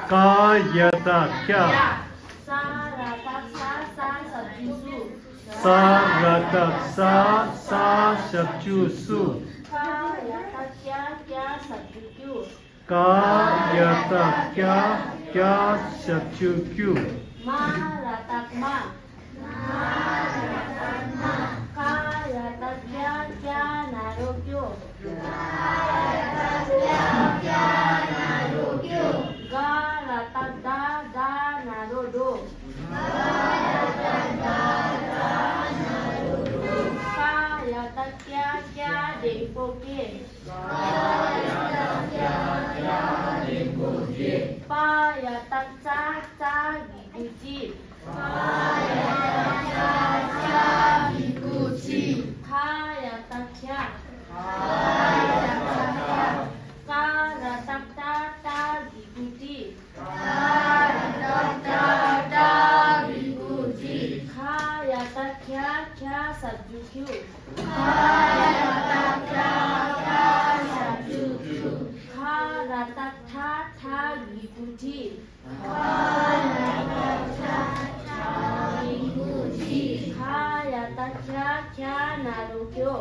कायता क्या सा रतक सा सब्जू सु सा रतक सा शब्जू सु का यतक क्या सब्जू क्यों कायता क्या शब्जू क्यों मा रतक मा का यतक क्या नारो क्यों गा रतक दा नारो दो का यतक क्या देखो के पा यतक चा गिगुची खा यतक क्या का रतक ता गिगुची खा यतक क्या सब्जू क्यों खा रतक था गिगुची खा यतक क्या नारो क्यों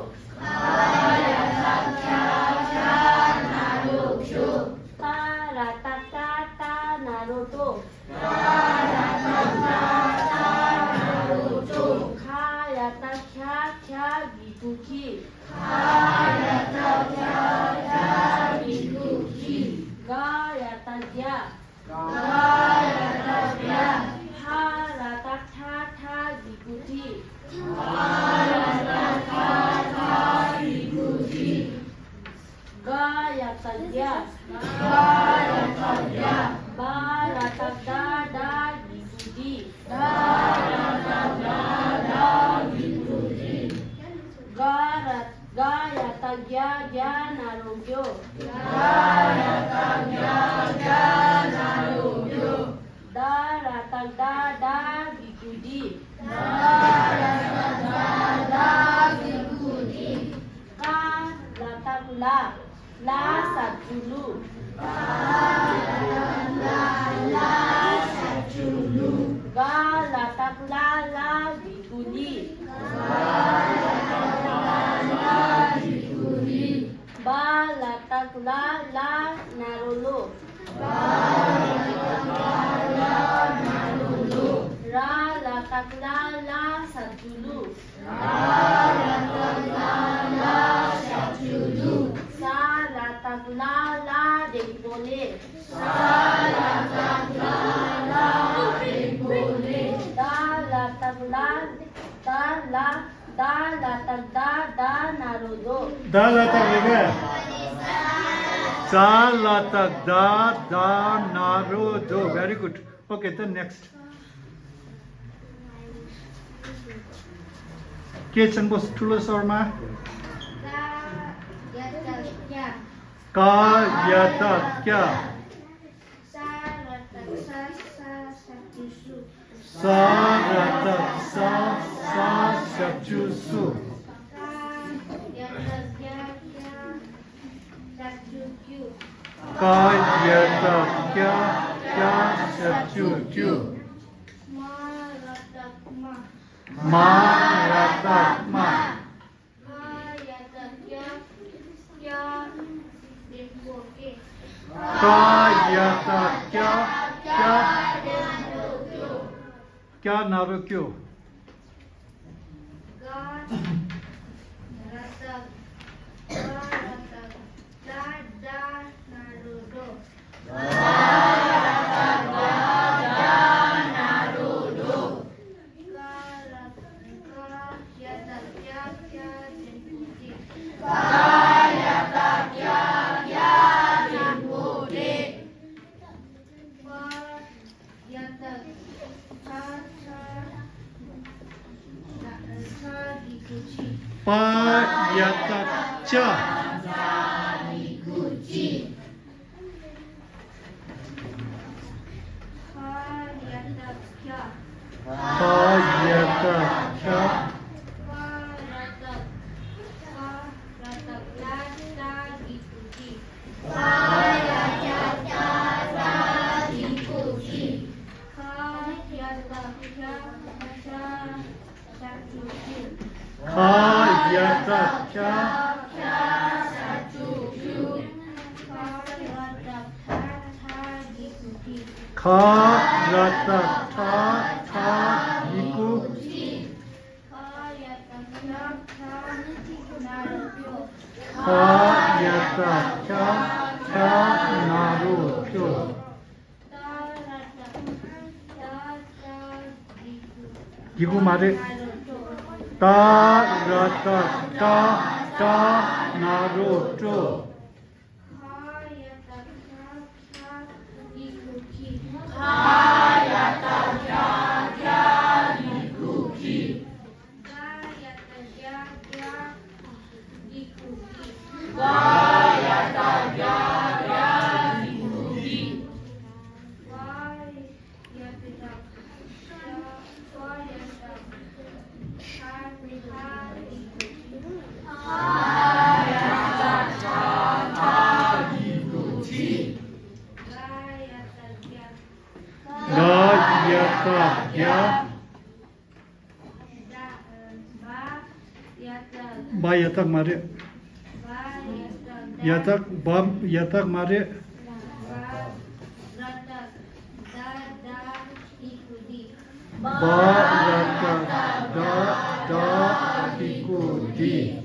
का रतक ता नारो तो खा यतक क्या गिगुची गा यतक हा रतक था गिगुची गा यतक बा रतक दा गिगुची गा यतक नारोग्यो दा रतक दा गिगुजी का रतक ला सचुलू गा रतक ला गिगुली ba latak la narolo ra latak la sajulu sa latak la dengpole da latak da narodo दा लातक लेगा सा लातक दा नारो दो very good okay then next के चंबोस ठुलो स्वरमा का यता क्या सा रतक सा शब्जू सु का यता क्या शब्जू क्यों मा रतक मा का यता क्या नारो क्यों pa yata cha pa yata cha 카야타캬 카라타타 이쿠 카야타캬 나루교 이구 말해 따라타타 나루교 나야타야 바야탁 말해 야탁 밤 야탁 말해 바야탁 다 이쿠디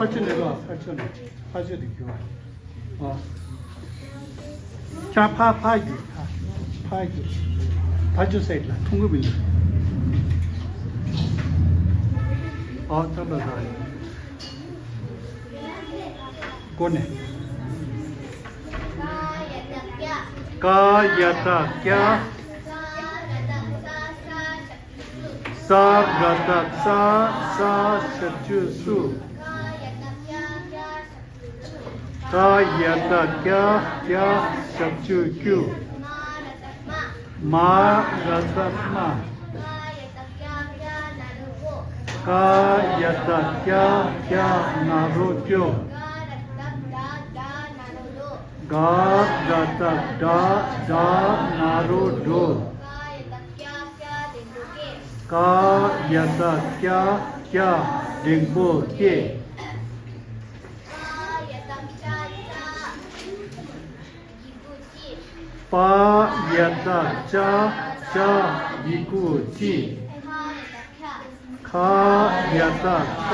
팔천 내가 팔천 교환. 자 파이기 봐주세요. 통금이. 잠깐만. 꼬네. 까야타캬 사가닥사 사셔추수 까야타캬 셔추큐 마라타마 까야타캬 나루교 가다다 나루도 까야타캬 댕보케 파야타차 차 이구티 카야타차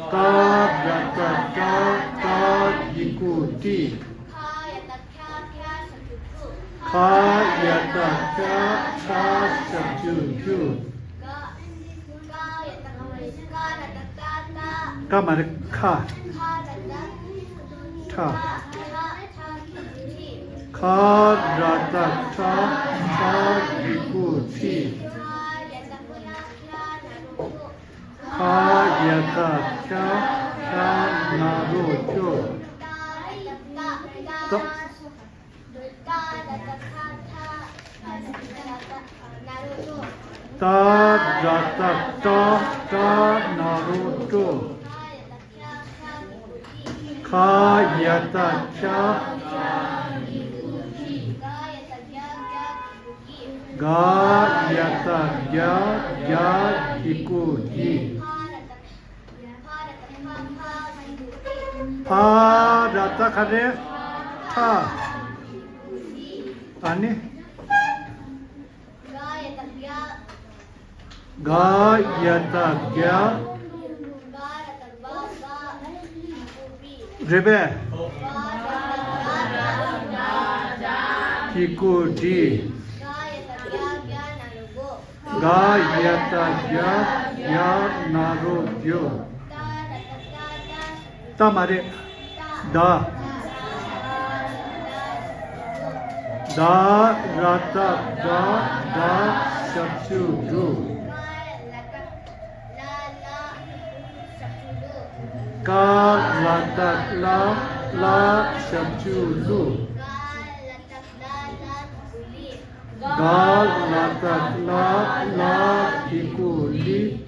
까야타차 이구티 카야타차 샤샤추큐 까 말해 카 타 카라타차 샤이쿠티 카야타차 샤나루초 ta rata ta naruto khayata cha gayata ya ikuti Bharata khare tha ani gayatagya rebe kikuti gayatagya ya narobyo tamare da rata da shapsu du ka lata la shapsu du ga lata la ikuli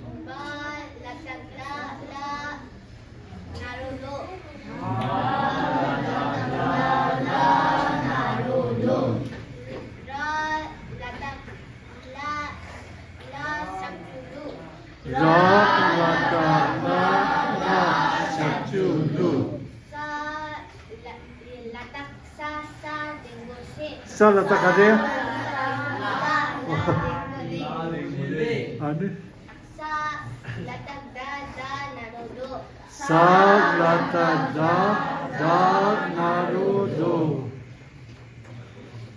Salata kade ane salata da narodo